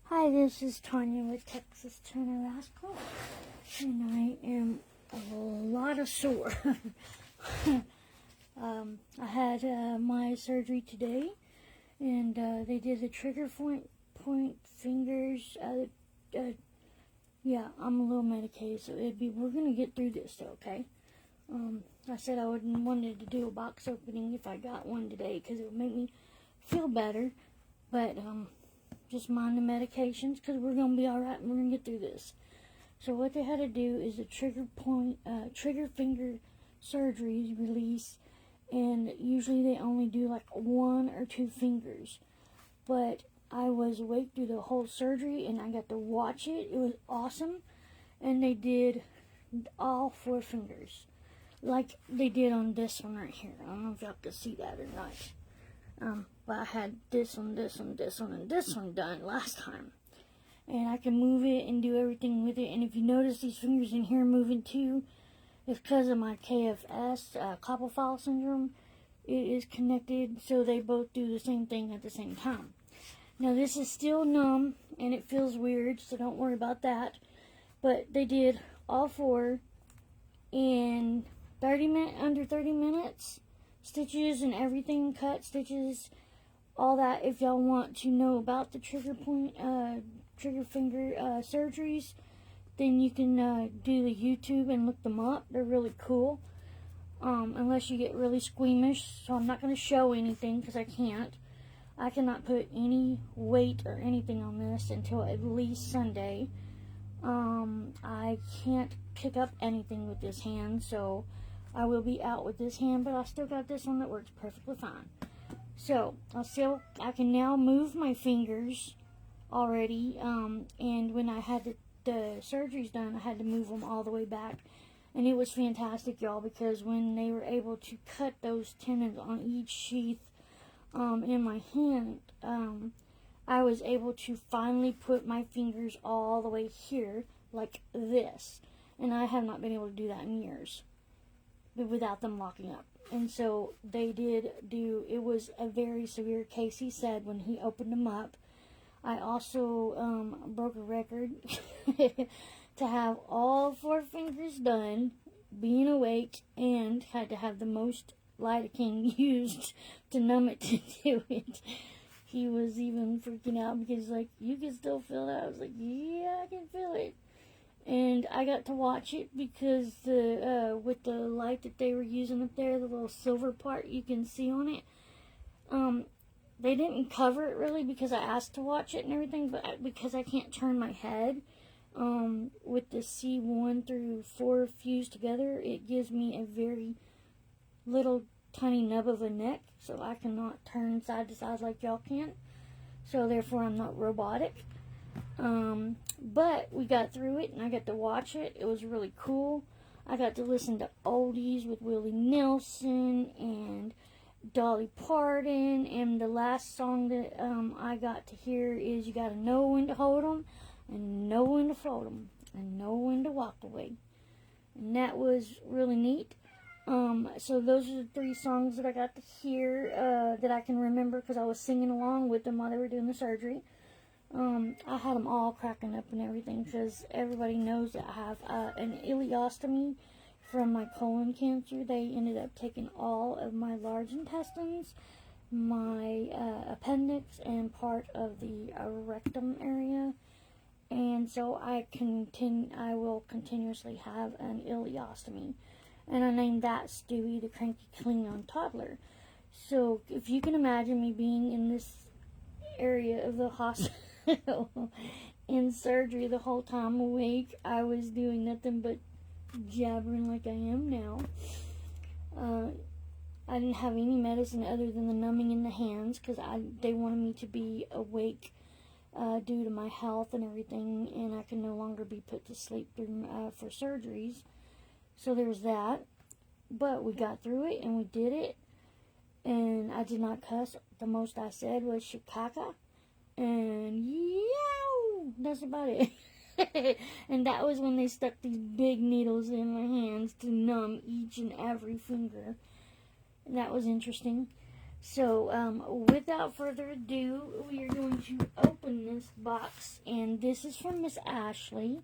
Hi, this is Tanya with Texas Turner Rascal, and I am a lot of sore. I had my surgery today, and they did the trigger point fingers. Yeah, I'm a little medicated, so we're gonna get through this, though, okay? I said I wanted to do a box opening if I got one today, because it would make me feel better, but just mind the medications, because we're going to be alright and we're going to get through this. So what they had to do is a trigger finger surgery release, and usually they only do like 1 or 2 fingers. But I was awake through the whole surgery and I got to watch it. It was awesome. And they did all 4 fingers, like they did on this one right here. I don't know if y'all can see that or not. But I had this one, and this one done last time. And I can move it and do everything with it. And if you notice these fingers in here moving too, it's because of my KFS, Kloppel syndrome. It is connected, so they both do the same thing at the same time. Now this is still numb, and it feels weird, so don't worry about that. But they did all 4 in under 30 minutes. Stitches and everything, cut stitches, all that. If y'all want to know about the trigger finger surgeries, then you can do the YouTube and look them up. They're really cool, unless you get really squeamish. So I'm not going to show anything because I can't. I cannot put any weight or anything on this until at least Sunday. I can't pick up anything with this hand, so I will be out with this hand, but I still got this one that works perfectly fine. So I can now move my fingers already. And when I had the surgeries done, I had to move them all the way back, and it was fantastic, y'all, because when they were able to cut those tendons on each sheath in my hand, I was able to finally put my fingers all the way here like this, and I have not been able to do that in years without them locking up. And so they did do, it was a very severe case, he said, when he opened them up. I also broke a record to have all 4 fingers done, being awake, and had to have the most lidocaine used to numb it to do it. He was even freaking out because he's like, you can still feel that? I was like, yeah, I can feel it. And I got to watch it because with the light that they were using up there, the little silver part you can see on it, they didn't cover it really because I asked to watch it and everything, but because I can't turn my head, with the C1 through 4 fused together, it gives me a very little tiny nub of a neck, so I cannot turn side to side like y'all can. So therefore I'm not robotic. But we got through it, and I got to watch it. It was really cool. I got to listen to oldies with Willie Nelson and Dolly Parton, and the last song that I got to hear is "You Gotta Know When to Hold 'Em, and Know When to Fold 'Em, and Know When to Walk Away," and that was really neat. So those are the 3 songs that I got to hear that I can remember because I was singing along with them while they were doing the surgery. I had them all cracking up and everything because everybody knows that I have an ileostomy from my colon cancer. They ended up taking all of my large intestines, my appendix, and part of the rectum area. And so I will continuously have an ileostomy. And I named that Stewie, the cranky Klingon toddler. So if you can imagine me being in this area of the hospital in surgery the whole time awake, I was doing nothing but jabbering like I am now. I didn't have any medicine other than the numbing in the hands because they wanted me to be awake due to my health and everything, and I can no longer be put to sleep for surgeries. So there's that. But we got through it, and we did it, and I did not cuss. The most I said was shikaka and yow. That's about it. And that was when they stuck these big needles in my hands to numb each and every finger. And that was interesting. So, without further ado, we are going to open this box, and this is from Miss Ashley.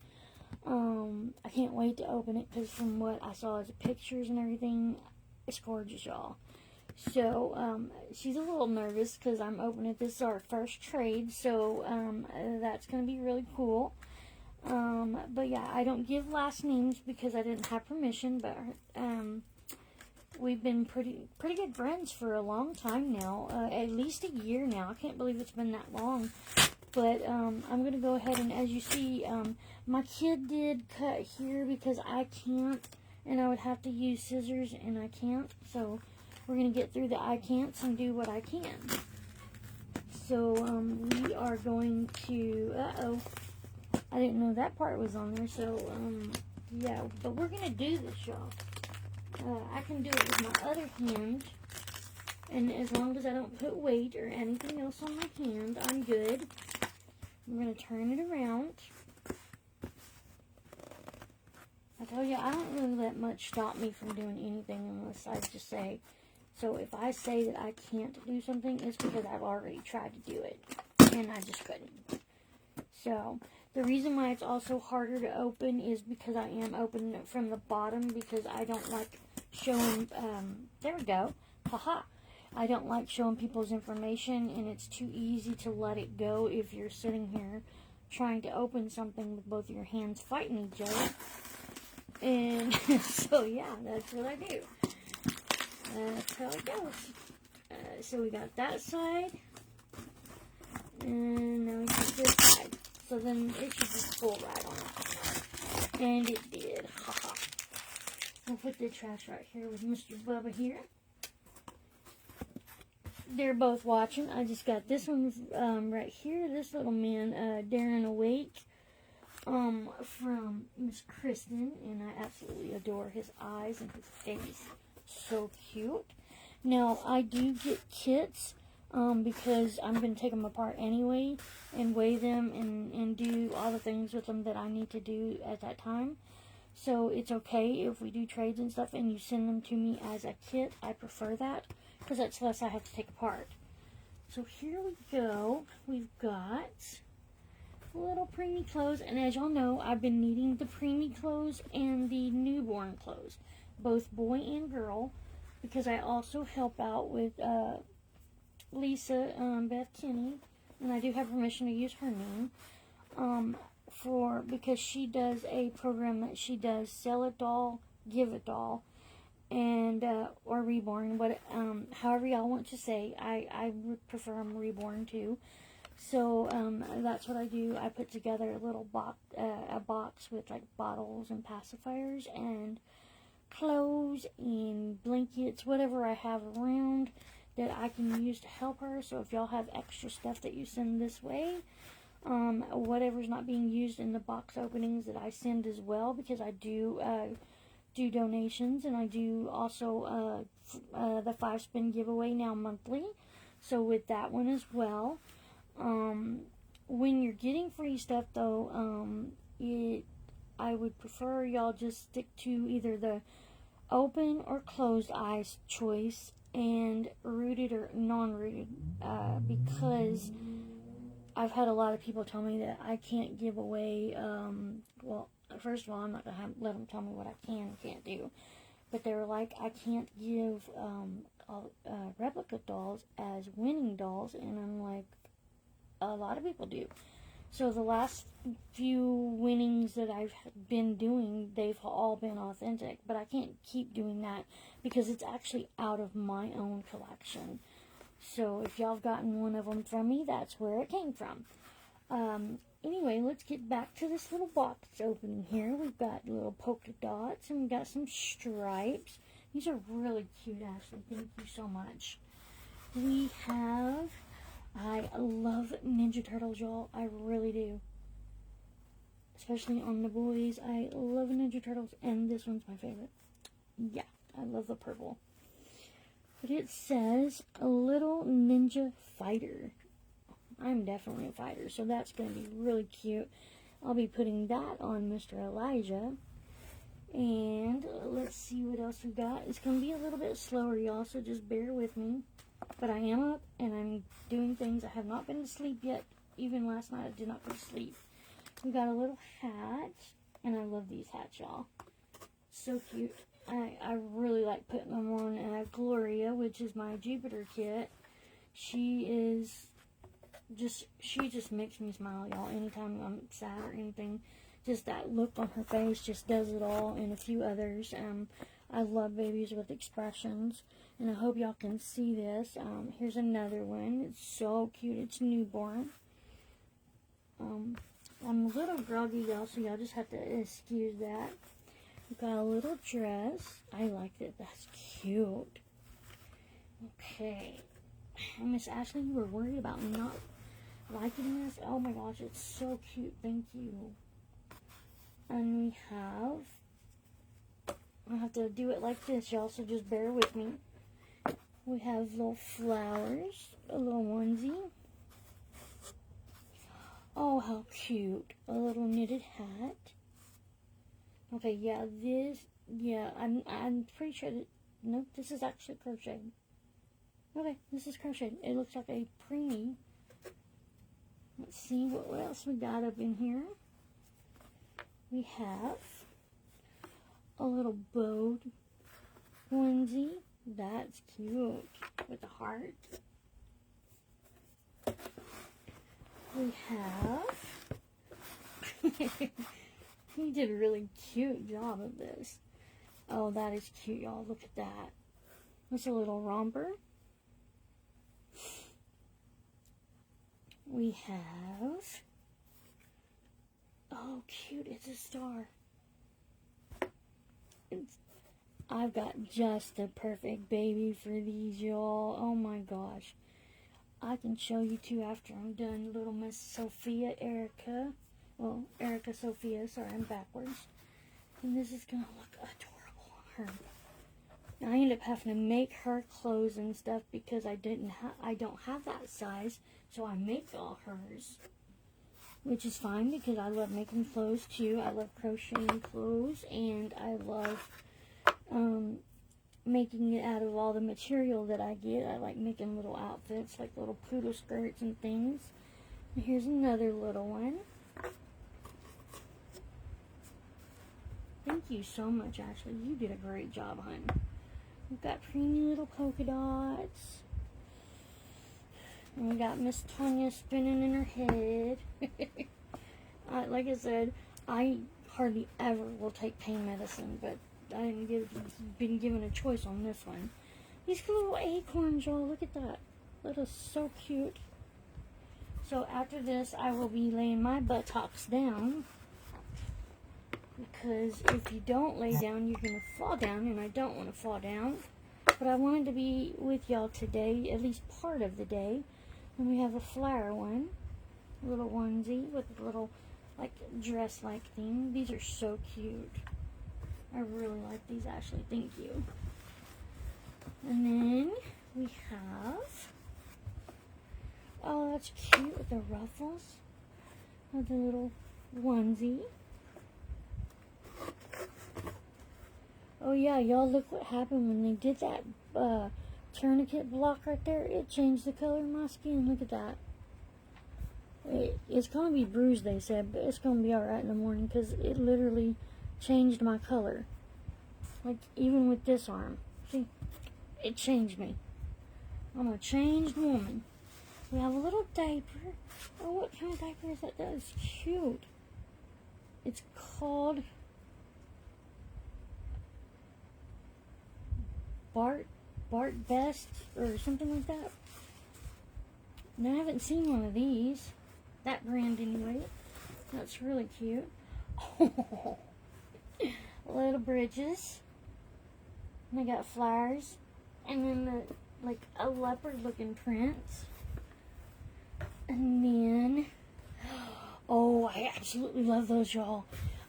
I can't wait to open it because from what I saw as pictures and everything, it's gorgeous, y'all. So, she's a little nervous because I'm opening it. This is our first trade, so that's going to be really cool. But yeah, I don't give last names because I didn't have permission, but we've been pretty good friends for a long time now, at least a year now. I can't believe it's been that long. But I'm going to go ahead and, as you see, my kid did cut here because I can't, and I would have to use scissors, and I can't. So we're going to get through the I can'ts and do what I can. So we are going to, I didn't know that part was on there. So, yeah, but we're going to do this, y'all. I can do it with my other hand. And as long as I don't put weight or anything else on my hand, I'm good. I'm going to turn it around. I tell you, I don't really let much stop me from doing anything unless I just say. So if I say that I can't do something, it's because I've already tried to do it. And I just couldn't. So the reason why it's also harder to open is because I am opening it from the bottom because I don't like showing, there we go. Haha. I don't like showing people's information, and it's too easy to let it go if you're sitting here trying to open something with both of your hands fighting each other. And so, yeah, that's what I do. That's how it goes. So we got that side, and now we got this side. So then it should just pull right on. And it did. Haha. I'll put the trash right here with Mr. Bubba here. They're both watching. I just got this one right here. This little man, Darren Awake, from Miss Kristen, and I absolutely adore his eyes and his face. So cute. Now, I do get kits because I'm going to take them apart anyway and weigh them and do all the things with them that I need to do at that time. So it's okay if we do trades and stuff and you send them to me as a kit. I prefer that because that's less I have to take apart. So here we go. We've got little preemie clothes, and as y'all know, I've been needing the preemie clothes and the newborn clothes, both boy and girl, because I also help out with Lisa Beth Kinney, and I do have permission to use her name because she does a program that she does sell a doll, give a doll, and or Reborn, however y'all want to say. I would prefer them Reborn too. So that's what I do. I put together a little box with like bottles and pacifiers and clothes and blankets, whatever I have around that I can use to help her. So if y'all have extra stuff that you send this way, whatever's not being used in the box openings that I send as well, because I do donations, and I do also the 5-spin giveaway now monthly. So with that one as well. When you're getting free stuff though, I would prefer y'all just stick to either the open or closed eyes choice and rooted or non-rooted, because I've had a lot of people tell me that I can't give away, well, first of all, I'm not going to let them tell me what I can and can't do, but they were like, I can't give replica dolls as winning dolls, and I'm like, a lot of people do. So the last few winnings that I've been doing, they've all been authentic, but I can't keep doing that because it's actually out of my own collection. So if y'all have gotten one of them from me, that's where it came from. Anyway, let's get back to this little box opening here. We've got little polka dots and we've got some stripes. These are really cute, Ashley. Thank you so much. We have... I love Ninja Turtles, y'all. I really do. Especially on the boys. I love Ninja Turtles, and this one's my favorite. Yeah, I love the purple. But it says, a little ninja fighter. I'm definitely a fighter, so that's going to be really cute. I'll be putting that on Mr. Elijah. And let's see what else we got. It's going to be a little bit slower, y'all, so just bear with me. But I am up, and I'm doing things. I have not been to sleep yet even last night I did not go to sleep. We got a little hat, and I love these hats, y'all. So cute. I really like putting them on. And I have Gloria, which is my Jupiter kit. She just makes me smile, y'all. Anytime I'm sad or anything, just that look on her face just does it all, and a few others. I love babies with expressions, and I hope y'all can see this. Here's another one. It's so cute. It's newborn. I'm a little groggy, y'all, so y'all just have to excuse that. We've got a little dress. I like it. That's cute. Okay. Miss Ashley, you were worried about not liking this? Oh my gosh, it's so cute. Thank you. And we I have to do it like this, y'all, so just bear with me. We have little flowers, a little onesie. Oh, how cute. A little knitted hat. Okay, yeah, I'm pretty sure that, nope, this is actually crocheted. Okay, this is crocheted. It looks like a preemie. Let's see what else we got up in here. We have a little bowed onesie. That's cute. With a heart. We have... He did a really cute job of this. Oh, that is cute, y'all. Look at that. That's a little romper. We have... Oh, cute. It's a star. I've got just the perfect baby for these, y'all. Oh, my gosh. I can show you, too, after I'm done. Little Miss Sophia Erica. Well, Erica Sophia. Sorry, I'm backwards. And this is going to look adorable on her. I ended up having to make her clothes and stuff because I don't have that size, so I make all hers, which is fine because I love making clothes too. I love crocheting clothes, and I love making it out of all the material that I get. I like making little outfits, like little poodle skirts and things. And here's another little one. Thank you so much, Ashley. You did a great job, hon. We've got preemie little polka dots. And we got Miss Tanya spinning in her head. Like I said, I hardly ever will take pain medicine, but I didn't been given a choice on this one. These little acorns, y'all. Look at that. That is so cute. So after this, I will be laying my buttocks down. Because if you don't lay down, you're going to fall down, and I don't want to fall down. But I wanted to be with y'all today, at least part of the day. And we have a flower one, a little onesie with a little, like, dress-like thing. These are so cute. I really like these, Ashley. Thank you. And then we have, oh, that's cute with the ruffles, with the little onesie. Oh yeah, y'all, look what happened when they did that tourniquet block right there. It changed the color of my skin. Look at that. It's going to be bruised, they said, but it's going to be alright in the morning because it literally changed my color. Like, even with this arm. See? It changed me. I'm a changed woman. We have a little diaper. Oh, what kind of diaper is that? That is cute. It's called... Bart Best or something like that. And I haven't seen one of these. That brand anyway. That's really cute. Oh, little bridges. And they got flowers. And then like a leopard looking prints. And then, oh, I absolutely love those, y'all.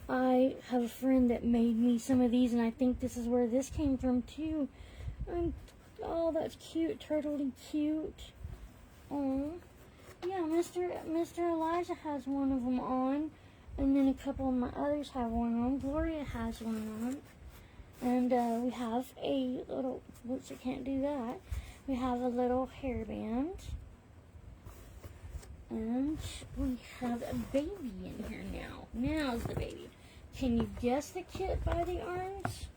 I have a friend that made me some of these, and I think this is where this came from too. Oh, that's cute, turtly cute. Oh, yeah, Mr. Elijah has one of them on, and then a couple of my others have one on. Gloria has one on, and we have a little, whoops, I can't do that. We have a little hairband, And we have a baby in here now. Now's the baby. Can you guess the kit by the arms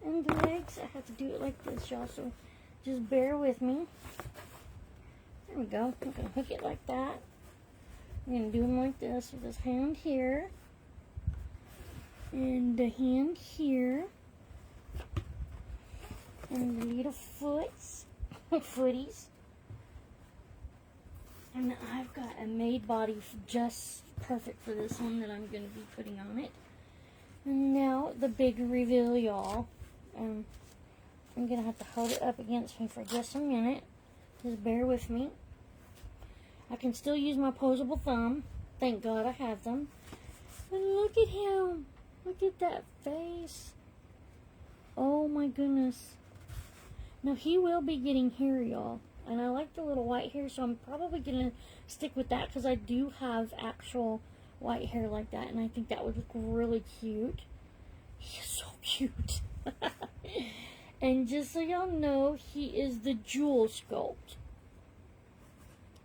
and the legs? I have to do it like this, y'all, so just bear with me. There we go. I'm going to hook it like that. I'm going to do him like this with his hand here. And the hand here. And the little footies. And I've got a made body just perfect for this one that I'm going to be putting on it. And now the big reveal, y'all. I'm going to have to hold it up against me for just a minute. Just bear with me. I can still use my posable thumb. Thank God I have them. And look at him. Look at that face. Oh my goodness. Now he will be getting hair, y'all. And I like the little white hair, so I'm probably going to stick with that because I do have actual white hair like that. And I think that would look really cute. He is so cute. And just so y'all know, he is the jewel sculpt.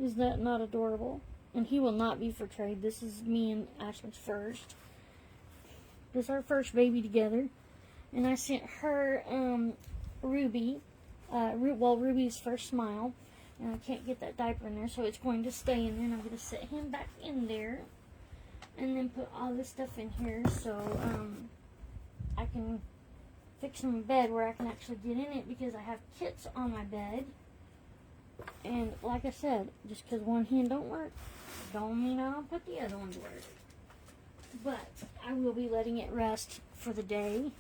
Is that not adorable? And he will not be for trade. This is me and Ashley's first. This is our first baby together. And I sent her Ruby. Ruby's first smile. And I can't get that diaper in there, so it's going to stay in there. And I'm going to set him back in there. And then put all this stuff in here so I can fix him a bed where I can actually get in it because I have kits on my bed. And like I said, just because one hand don't work, don't mean I don't put the other one to work. But I will be letting it rest for the day.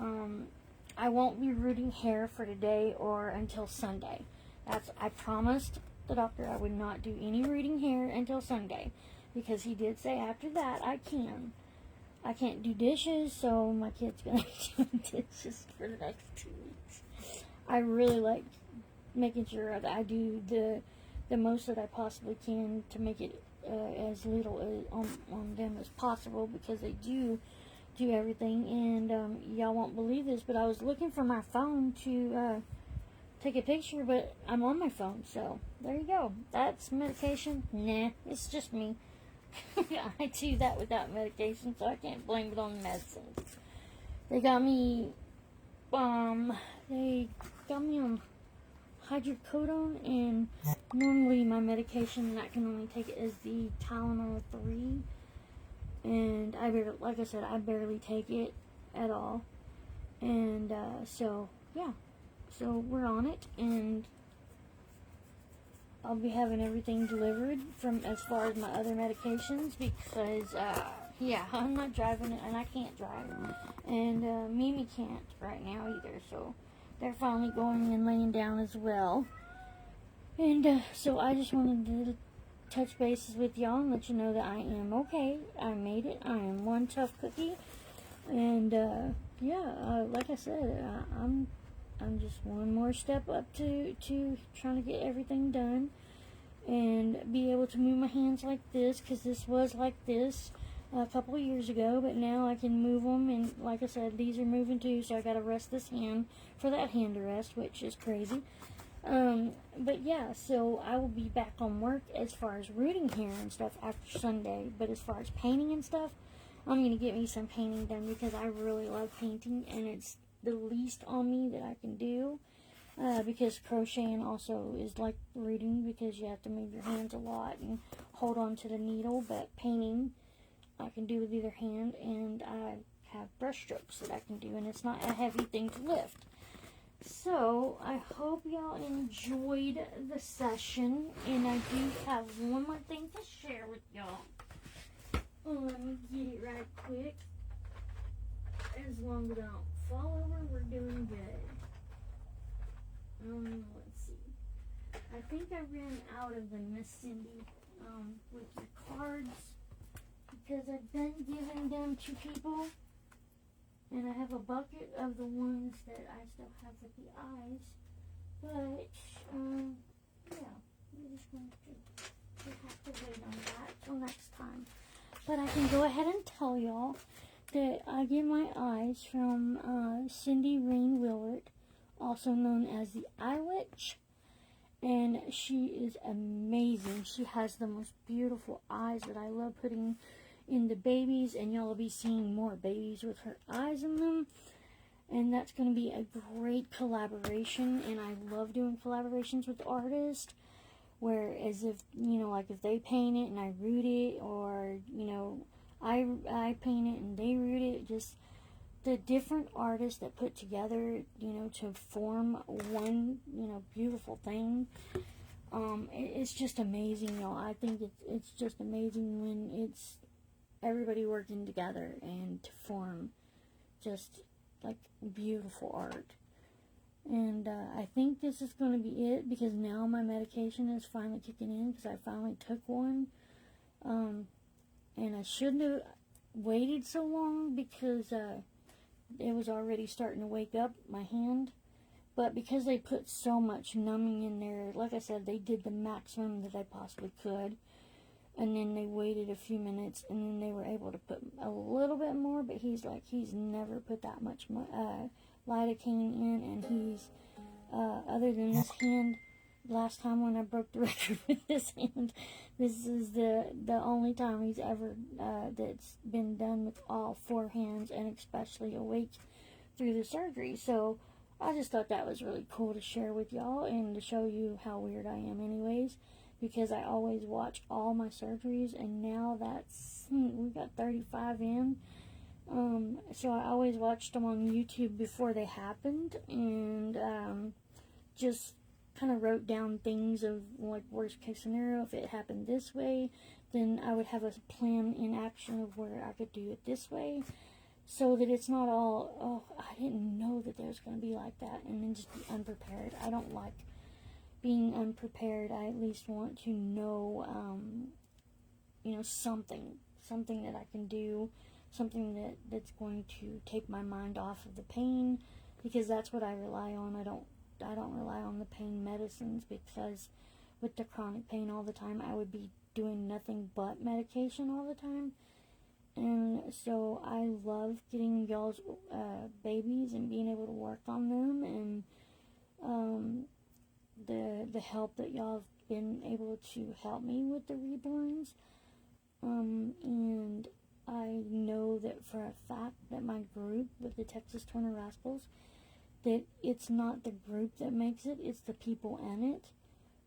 I won't be rooting hair for today or until Sunday. I promised the doctor I would not do any rooting hair until Sunday. Because he did say after that I can. I can't do dishes, so my kid's going to be doing dishes for the next 2 weeks. I really like making sure that I do the most that I possibly can to make it as little on them as possible because they do everything. And y'all won't believe this, but I was looking for my phone to take a picture, but I'm on my phone, so there you go. That's medication? Nah, it's just me. I do that without medication, so I can't blame it on the medicines. They got me on hydrocodone, and normally my medication that I can only take is the Tylenol 3, and like I said, I barely take it at all, and so yeah, so we're on it, and I'll be having everything delivered from as far as my other medications because, yeah, I'm not driving it and I can't drive. And Mimi can't right now either, so they're finally going and laying down as well. And so I just wanted to touch bases with y'all and let you know that I am okay. I made it. I am one tough cookie. And, yeah, like I said, I'm just one more step up to trying to get everything done and be able to move my hands like this, because this was like this a couple of years ago, but now I can move them, and like I said, these are moving too, so I got to rest this hand for that hand to rest, which is crazy. But yeah, so I will be back on work as far as rooting hair and stuff after Sunday, but as far as painting and stuff, I'm going to get me some painting done because I really love painting, and it's the least on me that I can do, because crocheting also is like rooting because you have to move your hands a lot and hold on to the needle, but painting I can do with either hand, and I have brush strokes that I can do, and it's not a heavy thing to lift. So I hope y'all enjoyed the session, and I do have one more thing to share with y'all. Let me get it right quick. As long as I don't fall over, we're doing good. Let's see. I think I ran out of them, Miss Cindy, with your cards, because I've been giving them to people, and I have a bucket of the ones that I still have with the eyes, but, yeah, we're just going to have to wait on that till next time. But I can go ahead and tell y'all that I get my eyes from Cindy Rain Willard, also known as the Eye Witch, And she is amazing. She has the most beautiful eyes that I love putting in the babies, and y'all will be seeing more babies with her eyes in them. And that's going to be a great collaboration, and I love doing collaborations with artists, whereas if, like if they paint it and I root it, or, I paint it and they root it, just the different artists that put together, to form one, beautiful thing. It's just amazing, y'all. I think it's just amazing when it's everybody working together and to form just like beautiful art. And I think this is going to be it, because now my medication is finally kicking in, because I finally took one. And I shouldn't have waited so long, because it was already starting to wake up my hand. But because they put so much numbing in there, like I said, they did the maximum that they possibly could. And then they waited a few minutes, and then they were able to put a little bit more. But he's never put that much lidocaine in, and he's, other than this hand, last time when I broke the record with this hand, this is the only time he's ever, that's been done with all 4 hands, and especially awake through the surgery. So I just thought that was really cool to share with y'all, and to show you how weird I am anyways, because I always watch all my surgeries, and now we got 35 in. So I always watched them on YouTube before they happened, and just kind of wrote down things of, like, worst case scenario. If it happened this way, then I would have a plan in action of where I could do it this way, so that it's not all, oh, I didn't know that there was going to be like that, and then just be unprepared. I don't like being unprepared. I at least want to know, something that I can do, something that's going to take my mind off of the pain, because that's what I rely on. I don't rely on the pain medicines, because with the chronic pain all the time, I would be doing nothing but medication all the time. And so I love getting y'all's babies and being able to work on them, and the help that y'all have been able to help me with the reborns. And I know that for a fact that my group with the Texas Tornado Rascals, that it's not the group that makes it, it's the people in it.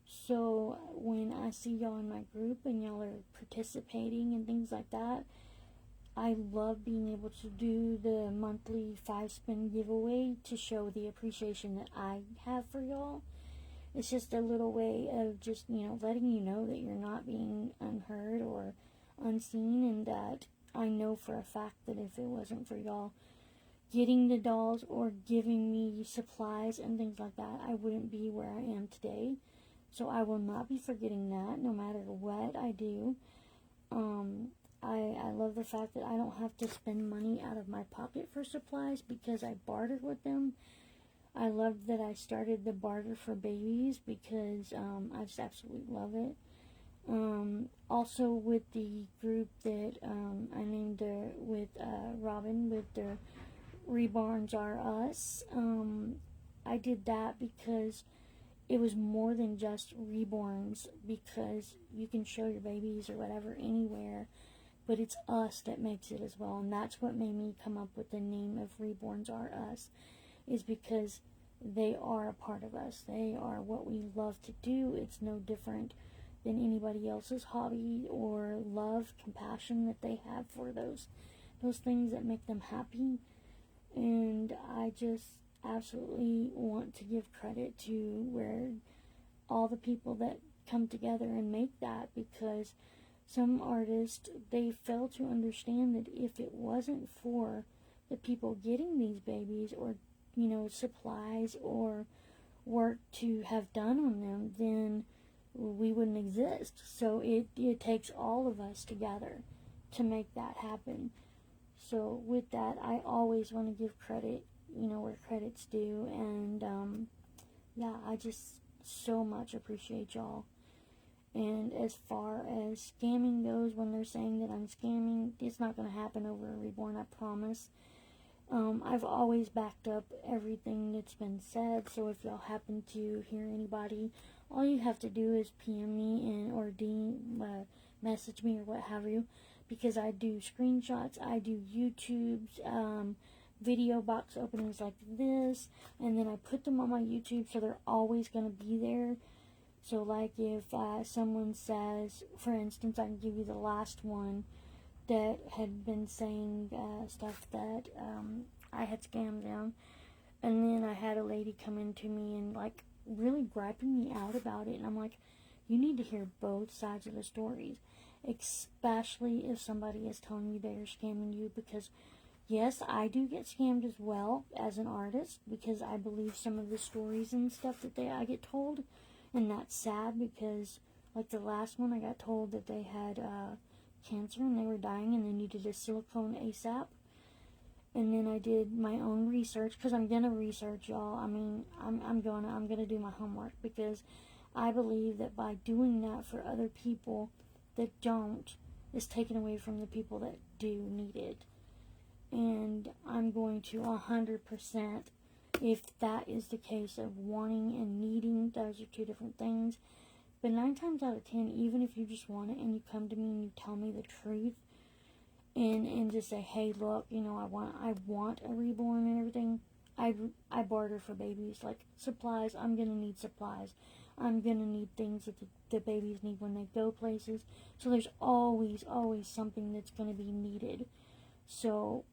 So when I see y'all in my group and y'all are participating and things like that, I love being able to do the monthly 5-spin giveaway to show the appreciation that I have for y'all. It's just a little way of just, letting you know that you're not being unheard or unseen, and that I know for a fact that if it wasn't for y'all getting the dolls or giving me supplies and things like that, I wouldn't be where I am today. So I will not be forgetting that, no matter what I do. I love the fact that I don't have to spend money out of my pocket for supplies, because I bartered with them. I love that I started the barter for babies, because I just absolutely love it. Also with the group that I named with Robin, with the Reborns Are Us, I did that because it was more than just reborns, because you can show your babies or whatever anywhere, but it's us that makes it as well. And that's what made me come up with the name of Reborns Are Us, is because they are a part of us. They are what we love to do. It's no different than anybody else's hobby or love, compassion that they have for those things that make them happy. And I just absolutely want to give credit to where all the people that come together and make that, because some artists, they fail to understand that if it wasn't for the people getting these babies, or supplies or work to have done on them, then we wouldn't exist. So it takes all of us together to make that happen. So with that, I always want to give credit, where credit's due. And yeah, I just so much appreciate y'all. And as far as scamming goes, when they're saying that I'm scamming, it's not going to happen over a Reborn, I promise. I've always backed up everything that's been said, so if y'all happen to hear anybody all you have to do is PM me and or message me or what have you, because I do screenshots, I do YouTube's video box openings like this, and then I put them on my YouTube, so they're always going to be there. So like if someone says, for instance, I can give you the last one that had been saying stuff that I had scammed them, and then I had a lady come into me and like really griping me out about it, and I'm like, you need to hear both sides of the stories, especially if somebody is telling you they're scamming you, because yes, I do get scammed as well as an artist, because I believe some of the stories and stuff that I get told, and that's sad, because like the last one, I got told that they had cancer and they were dying and they needed a silicone ASAP. And then I did my own research, because I'm gonna research, y'all. I mean, I'm gonna do my homework, because I believe that by doing that for other people that don't, is taken away from the people that do need it. And I'm going to 100%, if that is the case of wanting and needing, those are two different things. But 9 times out of 10, even if you just want it and you come to me and you tell me the truth, and just say, hey, look, you know, I want a reborn and everything, I barter for babies, like supplies. I'm gonna need supplies. I'm gonna need things that the babies need when they go places. So there's always something that's gonna be needed. So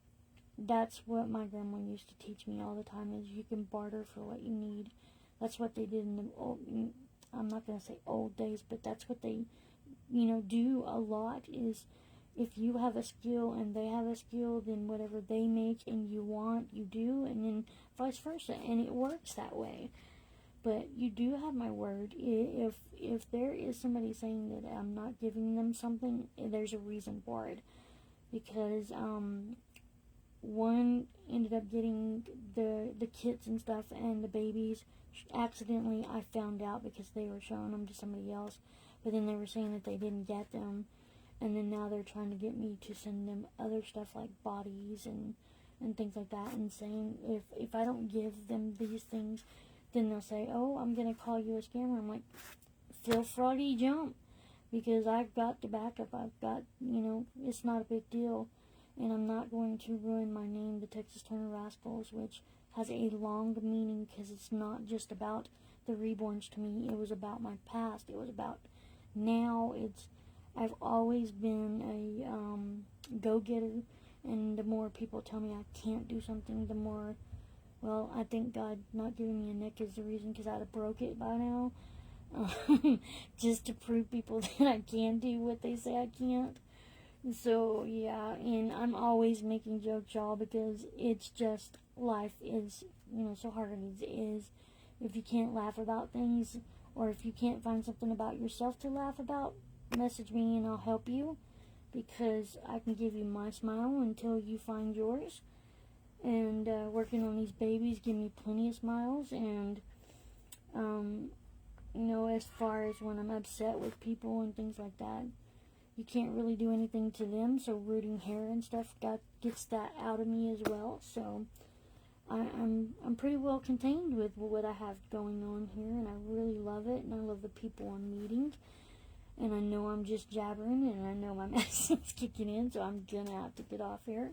that's what my grandma used to teach me all the time, is you can barter for what you need. That's what they did in the old, I'm not going to say old days, but that's what they, do a lot, is if you have a skill and they have a skill, then whatever they make and you want, you do, and then vice versa, and it works that way. But you do have my word. If there is somebody saying that I'm not giving them something, there's a reason for it. Because one ended up getting the kits and stuff and the babies accidentally. I found out because they were showing them to somebody else, but then they were saying that they didn't get them, and then now they're trying to get me to send them other stuff like bodies and things like that, and saying if I don't give them these things, then they'll say, oh, I'm gonna call you a scammer. I'm like, feel froggy jump, because I've got the backup. I've got, it's not a big deal. And I'm not going to ruin my name, the Texas Turner Rascals, which has a long meaning, because it's not just about the Reborns to me. It was about my past. It was about now. I've always been a go-getter, and the more people tell me I can't do something, the more, well, I think God not giving me a neck is the reason, because I'd have broke it by now. Just to prove people that I can do what they say I can't. So, yeah, and I'm always making jokes, y'all, because it's just, life is, so hard as it is. If you can't laugh about things, or if you can't find something about yourself to laugh about, message me and I'll help you, because I can give you my smile until you find yours. And working on these babies give me plenty of smiles, and, as far as when I'm upset with people and things like that, you can't really do anything to them, so rooting hair and stuff gets that out of me as well. So I'm pretty well contained with what I have going on here, and I really love it, and I love the people I'm meeting. And I know I'm just jabbering, and I know my medicine's kicking in, so I'm gonna have to get off here.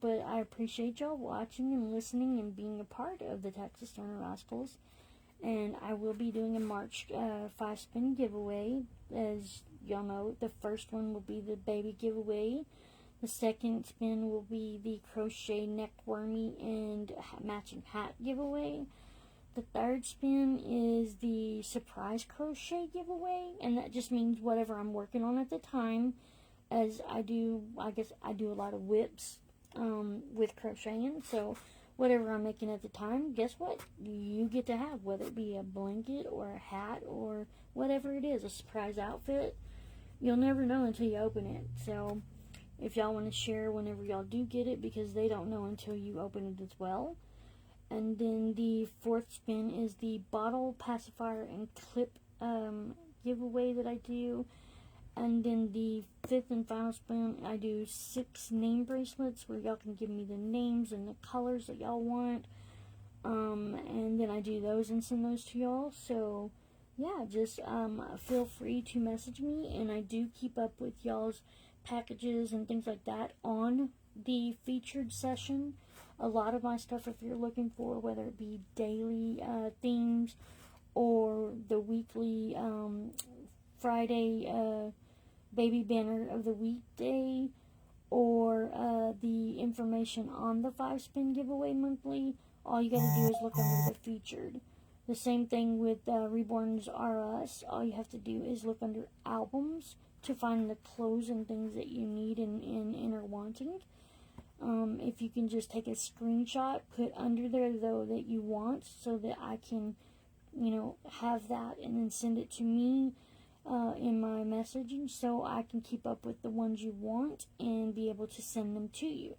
But I appreciate y'all watching and listening and being a part of the Texas Turner Rascals. And I will be doing a March 5-spin giveaway. As y'all know, the first one will be the baby giveaway. The second spin will be the crochet neck wormy and matching hat giveaway. The third spin is the surprise crochet giveaway, and that just means whatever I'm working on at the time. As I do a lot of whips with crocheting, so whatever I'm making at the time, guess what? You get to have, whether it be a blanket or a hat or whatever it is, a surprise outfit. You'll never know until you open it. So if y'all want to share whenever y'all do get it, because they don't know until you open it as well. And then the fourth spin is the bottle pacifier and clip giveaway that I do. And then the fifth and final spin, I do 6 name bracelets where y'all can give me the names and the colors that y'all want. And then I do those and send those to y'all. So yeah, just feel free to message me, and I do keep up with y'all's packages and things like that on the featured session. A lot of my stuff, if you're looking for whether it be daily themes or the weekly Friday baby banner of the weekday, or the information on the 5-spin giveaway monthly, all you gotta do is look under the featured. The same thing with Reborn's R Us. All you have to do is look under albums to find the clothes and things that you need and are wanting. If you can just take a screenshot, put under there though that you want, so that I can, have that and then send it to me in my messaging, so I can keep up with the ones you want and be able to send them to you.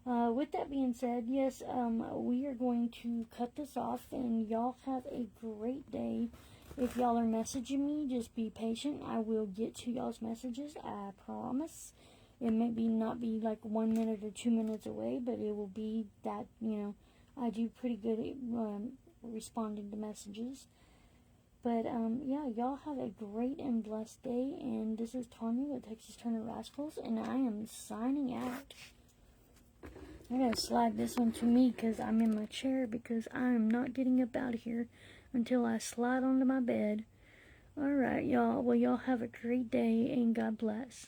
With that being said, yes, we are going to cut this off, and y'all have a great day. If y'all are messaging me, just be patient. I will get to y'all's messages, I promise. It may not be like 1 minute or 2 minutes away, but it will be that, I do pretty good at responding to messages. But, yeah, y'all have a great and blessed day, and this is Tanya with Texas Turner Rascals, and I am signing out. I gotta slide this one to me because I'm in my chair, because I am not getting up out of here until I slide onto my bed. Alright, y'all. Well, y'all have a great day, and God bless.